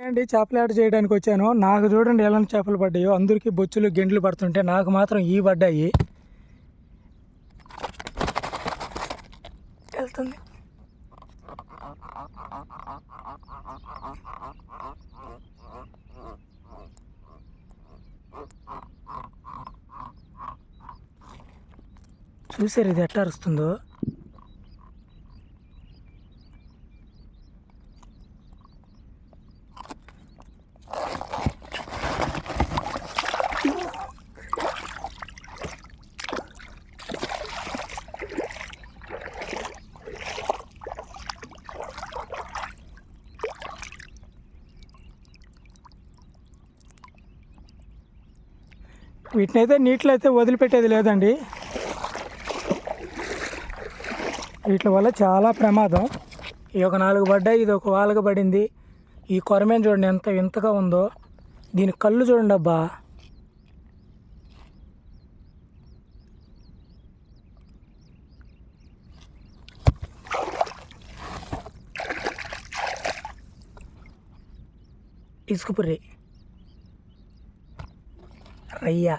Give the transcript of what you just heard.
అండి చేపలు ఆట చేయడానికి వచ్చాను. నాకు చూడండి ఎలాంటి చేపలు పడ్డాయో. అందరికీ బొచ్చులు గెండ్లు పడుతుంటే నాకు మాత్రం ఈ పడ్డాయి. వెళ్తుంది. చూసారు ఇది ఎట్లా అరుస్తుందో. వీటినైతే నీటిలో అయితే వదిలిపెట్టేది లేదండి. వీటి వల్ల చాలా ప్రమాదం. ఈ ఒక 4 పడ్డాయి, ఇది ఒక వాలుగా పడింది. ఈ కొరమేను చూడండి ఎంత వింతగా ఉందో. దీని కళ్ళు చూడండి అబ్బా. ఇసుకపుర్రి రయ్య.